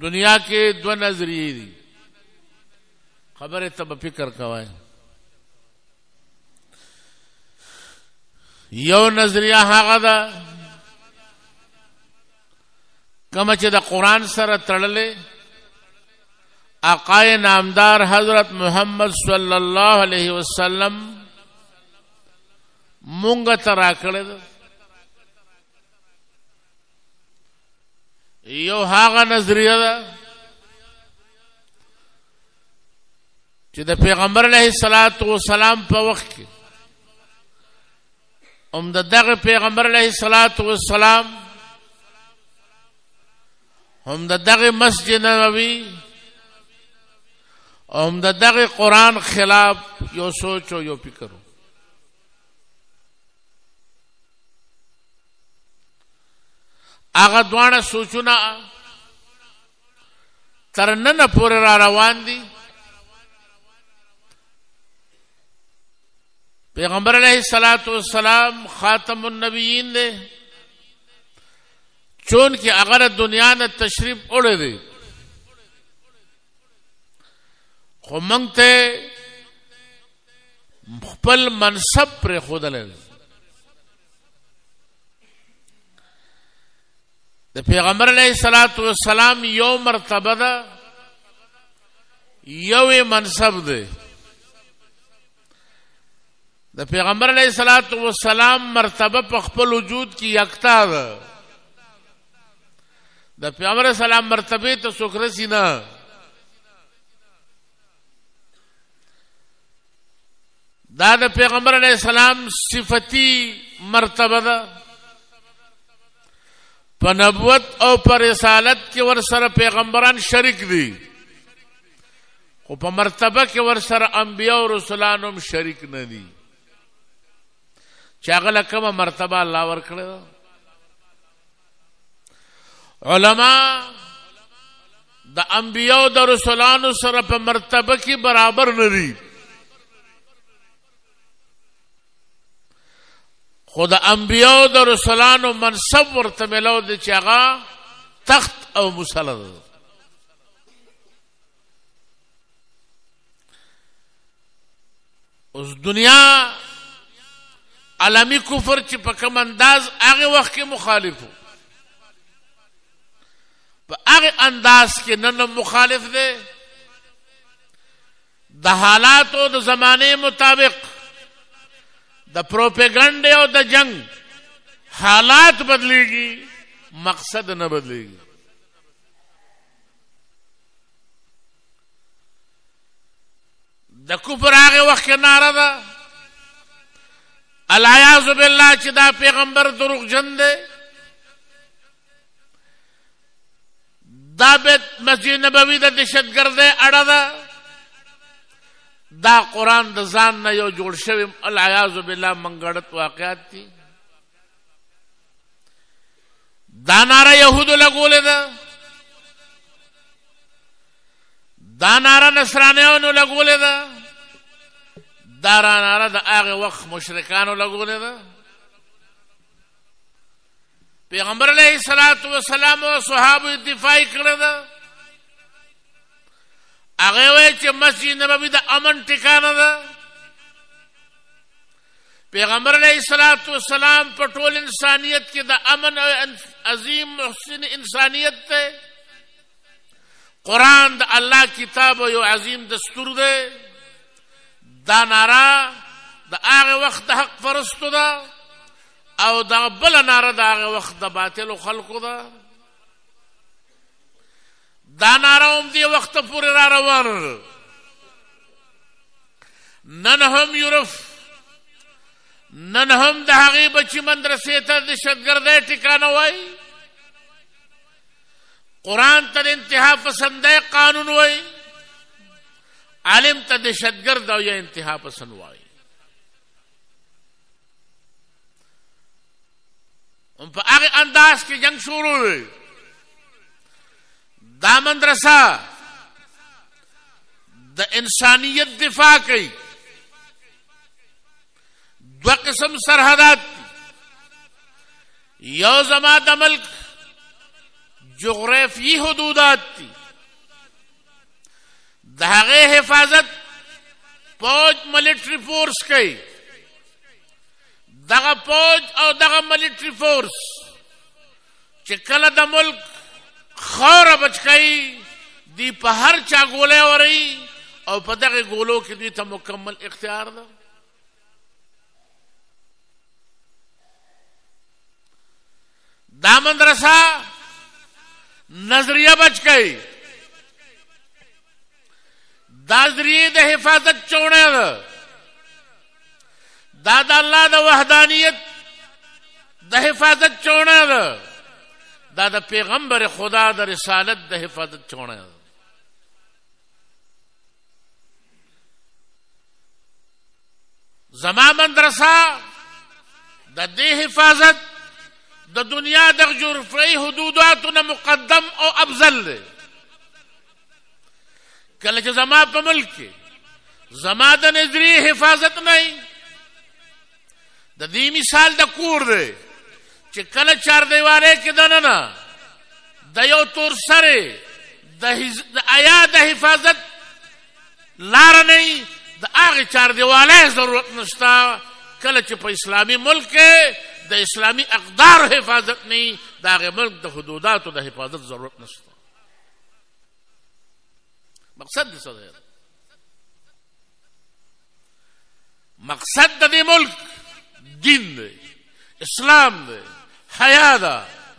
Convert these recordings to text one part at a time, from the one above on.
دنیا کې دو نظریې دي خبره ته به فکر کوئ یو نظریه هغه ده کومه چې د قرآن سره تړلې آقای نامدار حضرت محمد صلی الله علیه وسلم مونږ ته راکړې ده یو هغه نظریه ده چې د پیغمبر علیه الصلاۃ والسلام په وخت کې دغه پیغمبر علیه الصلاۃ والسلام هم دغه مسجد نبوي هم دغه قرآن خلاف یو سوچ او یو فکر هغه دوانه سوچونه تر نن پورې را روان دي پیغمبر علیہ الصلوۃ والسلام خاتم النبیین دے چون کہ اگر دنیا نے تشریف اڑے دے خو منگتے خپل منصب پر خود لے دے پیغمبر علیہ الصلوۃ والسلام یو مرتبہ دا یو منصب دے د پیغمبر علیہ الصلوۃ والسلام مرتبه په خپل وجود کې یکتا ده د پیغمبر علیہ السلام مرتبه ته څوک رسي نه دا د پیغمبر علیہ السلام صفتی مرتبه ده په نبوت او پر رسالت کې ور سره پیغمبران شریک دي خو په مرتبه کې ور سره انبیاء او رسولان هم شریک نه دي چاغله کومه مرتبه الله ورکړه علما د انبیاء او د رسولانو سره په مرتبه کې برابر نه دي خود انبیاء او د رسولانو منصب ورته ملو دي چې هغه تخت او مسلط اوس دنیا عالمی کفر چې په کوم انداز هغه وخت کې مخالفو په هغه انداز کې نن مخالف دی د حالات او د زمانه مطابق د پروپاګاندا او د جنگ حالات بدلېږي مقصد نه بدلېږي د کفر هغه وخت کې ناره ده العیاذ بالله چې دا پیغمبر دروغجن دی دا بیت مسجد نبوي د دهشتګردۍ اړه ده دا قرآن د ځان نه یو جوړ شوی العیاذ بالله منګړت واقعات دي دا ناره یهودو لګولې ده دا ناره نصرانیانو لګولې ده دا ناره د هغه وخت مشرکانو لګولې ده پیغمبر علیه الصلاۃ والسلام او صحابه دفاع کړی ده هغه وایي چې مسجد نبوي د امن ټکانه ده پیغمبر علیه الصلاۃ والسلام په ټول انسانیت کې د امن او عظیم محسن انسانیت ته قرآن د الله کتاب یو عظیم دستور ده دا ناره د هغه وخت د حق پرستو ده او دا بل ناره د هغه وخت د باطل خلقو ده دا ناره هم دی وخت پورې را روانه ده نن هم یورپ نن هم د هغې بچي مدرسې ته دهشتګردۍ ټکانه وایي قرآن ته د انتها پسندۍ قانون وایي عالم ته دهشتګرد او یا انتها پسند وایي په هغه انداز کې جنگ شروع دی دا مدرسه د انسانیت دفاع کوي دو قسم سرحدات یو زما د ملک جغرافیی حدودات دي د هغې حفاظت فوج ملټري فورس کوي دغه فوج او دغه ملټري فورس چې کله د ملک خاوره بچ کوي دی په هر چا ګولۍ وري او په دغه ګولو کې دوی ته مکمل اختیار ده دا مدرسه نظریه بچ کوي دا نظریه د حفاظت چوڼه ده دا د الله د وحدانیت د حفاظت چوڼه ده دا د پیغمبر خدا د رسالت د حفاظت چوڼه ده زما مدرسه د دې حفاظت د دنیا د جغرافیایي حدوداتو مقدم او افضل دی کله چې زما په ملک کې زما د نظریې حفاظت نه د دې مثال د کور دی چې کله چار دیوالۍ کې دننه د یو تور سره د آیا د حفاظت لاره نه د هغې چار دیوالۍ ضرورت نشته کله چې په اسلامي ملک کې د اسلامي اقدار حفاظت نه د هغې ملک د حدوداتو د حفاظت ضرورت نشته مقصد دې څه دی مقصد د دې ملک دین دی اسلام دی حیا ده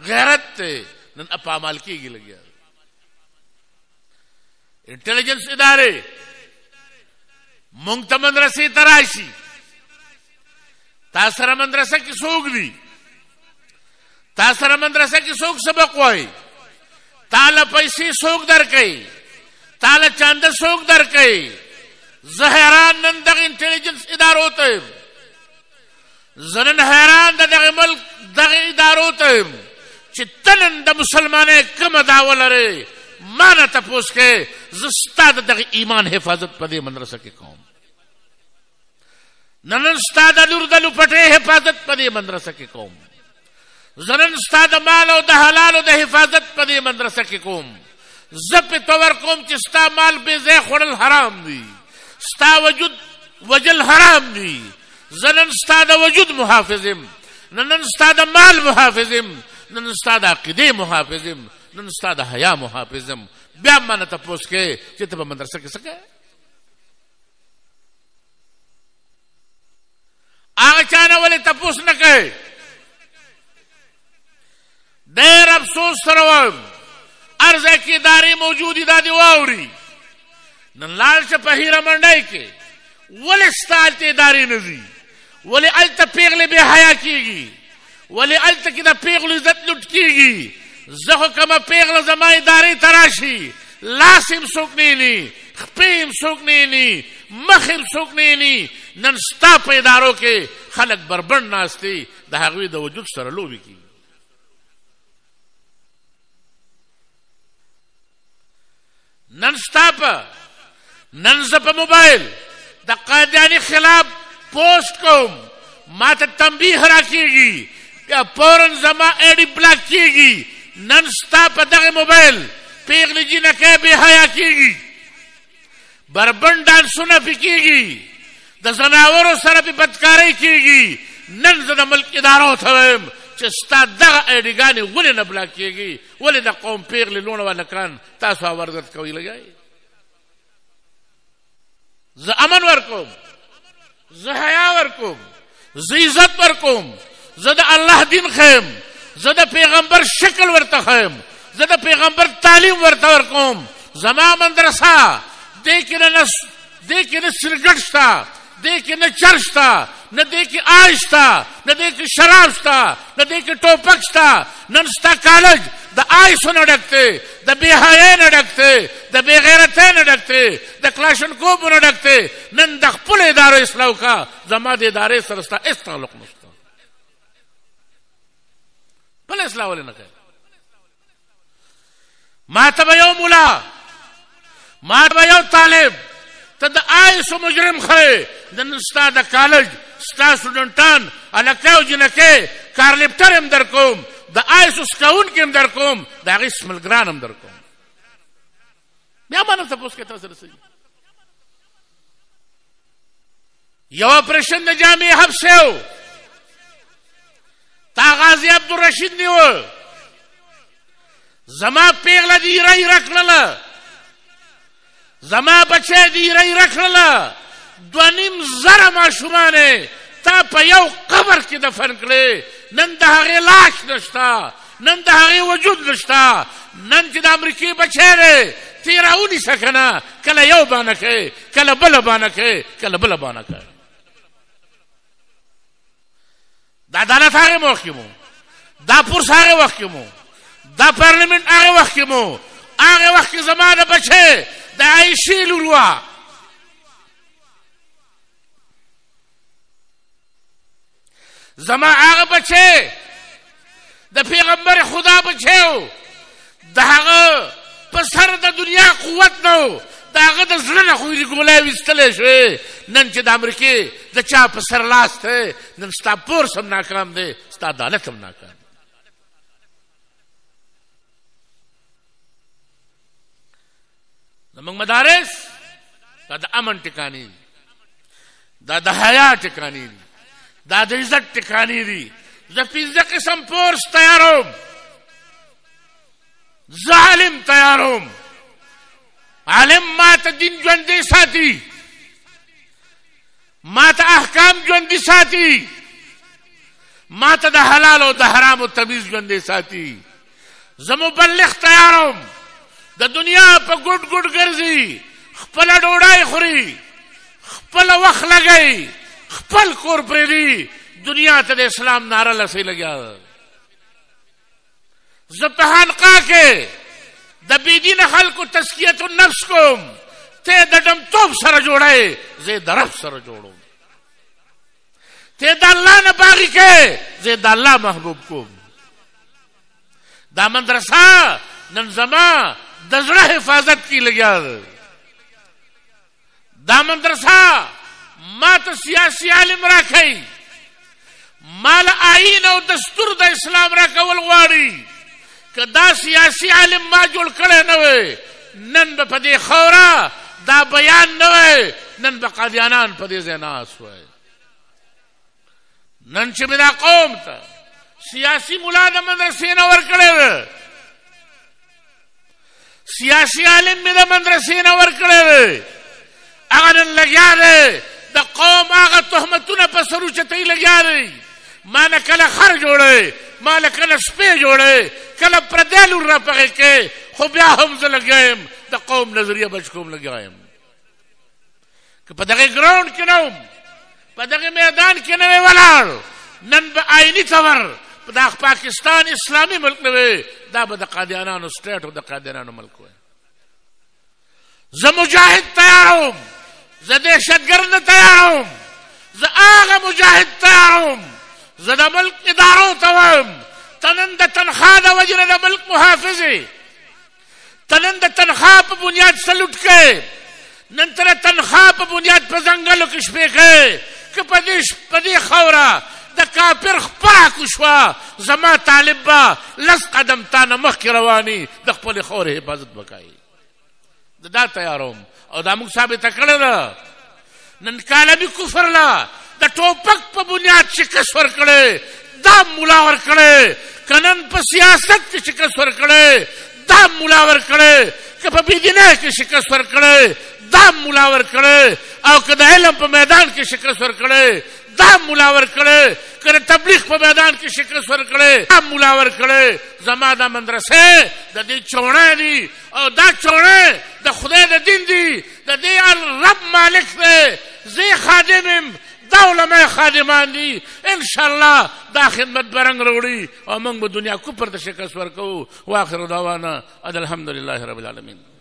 غیرت دی نن په عمل کېږي لګیا انټیلیجنس ادارې مونږ ته مدرسې ته راشي تا سره مدرسه کې څوک دي تا سره مدرسه کې څوک سبق وایي تا له پیسې څوک درکوي تا له چانده څوک درکوي زه حیران نن دغه انټیلیجنس ادارو ته یم زه نن حیران د دغه ملک دغه ادارو ته یم چې ته نن د مسلمانۍ کومه دعوه لرې ما نه تپوس کې زه ستا د دغه ایمان حفاظت په دې مدرسه کې کوم نن ستا د لور د لوپټې حفاظت په دې مدرسه کې کوم زه نن ستا د مال او د حلالو د حفاظت په دې مدرسه کې کوم زه پې تور کوم چې ستا مال بې ځای خوړل حرام دي ستا وجود وجل حرام دي زه نن ستا د وجود محافظ یم نن ستا د مال محافظ یم نن ستا د عقیدې محافظ یم نن ستا د حیا محافظ یم بیا ما نه تپوس کې چې ته په مدرسه کې څه کوې هغه چا نه ولې تپوس نه کوې ډېر افسوس سره وایم هر ځای کې ادارې موجودې دا دې واوري نن لاړ شه په هیره منډۍ کې ولې ستا هلته ادارې نه ځي ولې هلته پیغلې بې حیا کېږي ولې هلته کې د پیغلو عزت لوټ کېږي زه خو کومه پیغله زما ادارې ته راشي لاس یې څوک نه ایني خپې یې څوک نه ایني مخ یې څوک نه ایني نن ستا په ادارو کې خلک بربنډ ناست دي د هغوی د وجود سره لوبې کېږي نن ستا په نن زه په موبایل د قادیاني خلاف پوسټ کوم ما ته تنبیه راکېږي بیا فورن زما ایډي بلاک کېږي نن ستا په دغه موبایل پیغلې جینکۍ بې حیا کېږي بربنډ ډانسونه پې کېږي د زناورو سره پې بدکارۍ کېږي نن زه د ملک ادارو ته وایم چې ستا دغه ایډیګانې ولې نه بلاک کېږي ولې د قوم پیغلې لوڼه والکان تاسو اوردت کوئ لګئ زه امن ورکوم زه حیا ورکوم زه عزت ورکوم زه د الله دین ښیم زه د پیغمبر شکل ورته ښیم زه د پیغمبر تعلیم ورته ورکوم زما مدرسه دې کې نه سرګټ شته دې کې نه چرس شته نه دې کې آی شته نه دې کې شراب شته نه دې کې ټوپک شته نن ستا کالج د آیسو نه ډک دی د بې حیایۍ نه ډک دی د بې غیرتۍ نه ډک دی د کلاشنکوفو نه ډک دی نن د خپلو ادارو اصلاح وکړه زما د ادارې سره ستا هېڅ تعلق نشته بل اصلاح ولې نه کوې ما ته به یو ملا ما ته به یو طالب ته د آیسو مجرم ښیې نن ستا د کالج ستا سټوډنټان هلکۍ او جنکۍ کارلپټر هم در کوم د آیس اسکوونکي هم در کوم د هغې سملګران هم در کوم بیا ما نه تپوس کوې تا سره څه یو اپریشن د جامع حبس و تا غازی عبدالرشید نیو زما پیغله دی ایره ایره کړله زما بچی دی ایره ایره کړله 2.5 ماشومانې تا په یو قبر کې دفن کړې نن د هغې لاش نشته نن د هغې وجود نشته نن چې د امریکې بچی دی تی راونیسه که نه کله یو بانه کوې کله بله بانه کوې کله بله بانه کوې دا عدالت هغه وخت کې مو دا پورس هغه وخت کې مو دا پارلیمنت هغه وخت کې مو هغه وخت کې زما د بچی د عایشې لور وه زما هغه بچی د پیغمبر خدا بچی و د هغه په سر د دنیا قوت نه و د هغه د زړه نه خو یې ګولۍ ویستلی شوې نن چې د امریکې د چا په سر لاس دی نن ستا پورس هم ناکام دی ستا عدالت هم ناکام زموږ مدارس دا د امن ټکانې دي دا د حیا ټکانې دي دا د عزت ټکانې دي زه 15 قسم پورس تیاروم زه عالم تیاروم عالم ما ته دین ژوندی ساتي ما ته احکام ژوندي ساتي ما ته د حلال او د حرامو تمیز ژوندی ساتي زه مبلغ تیاروم د دنیا په ګوټ ګوټ ګرځي خپله ډوډۍ خوري خپله وخت لګوي خپل کور پرېږدي دنیا ته د اسلام ناره لسۍ لګیا ده زه په حلقه کې د بېدینه خلکو تزکیة النفس کوم ته د ډمتوب سره جوړی زه د رب سره جوړوم ته د الله نه باغي کې زه د الله محبوب کوم دا مدرسه نن زما د زړه حفاظت کې لګیا ده دا مدرسه ما ته سیاسي عالم راکوي ما له آیین او دستور د اسلام راکول غواړي که دا سیاسي عالم ما جوړ کړی نه وی نن به په دې خوره دا بیان نه وی نن به قادیانان په دې ځای ناست وی نن چې مې دا قوم ته سیاسي ملا د مدرسې نه ورکړی دی سیاسي عالم مې د مدرسې نه ورکړی دی هغه نن لګیا دی د قوم هغه تهمتونه په سر اوچتۍ لګیا دی ما نه کله خر جوړی ما نه کله سپی جوړی کله پردی لور را پغې کې خو بیا هم زه لګیا یم د قوم نظریه بچ کوم لګیا یم که په دغې ګراونډ کې نه وم په دغې میدان کې نه وی ولاړ نن به آیني طور په دا پاکستان اسلامي ملک نه وی دا به د قادیانانو سټیټ او د قادیانانو ملک وی زه مجاهد تیاروم زه دهشتګرد نه تیاروم زه هغه مجاهد تیاروم زه د ملک ادارو ته وایم ته نن د تنخوا د وجې نه د ملک محافظ یې ته نن د تنخوا په بنیاد سلوټ کوې نن ته د تنخوا په بنیاد په ځنګلو کې شپې کوې که په دې خاوره د کافر خپله کوشوه زما طالب به 10 قدم تا نه مخکې رواني د خپلې خاورې حفاظت به کوي دا تیاروم او دا موږ ثابته کړې ده نن کالمي کفر له د ټوپک په بنیاد شکست ورکړی دا ملا ورکړی که نن په سیاست کې شکست ورکړی دا ملا ورکړی که په بېدینۍ کې شکست ورکړی دا ملا ورکړی او که د علم په میدان کې شکست ورکړی دا ملا ورکړی که د تبلیغ په میدان کې شکست ورکړی دا ملا ورکړی زما دا مدرسې د دې چوڼی دي او دا چوڼی د خدای د دین دي د دې رب مالک دی زه خادم یم دا علماء خادمان دي انشاءالله دا خدمت برنګ راوړي او موږ به دنیا کفر ته شکست ورکوو واخر دعوانا الحمدلله رب العالمین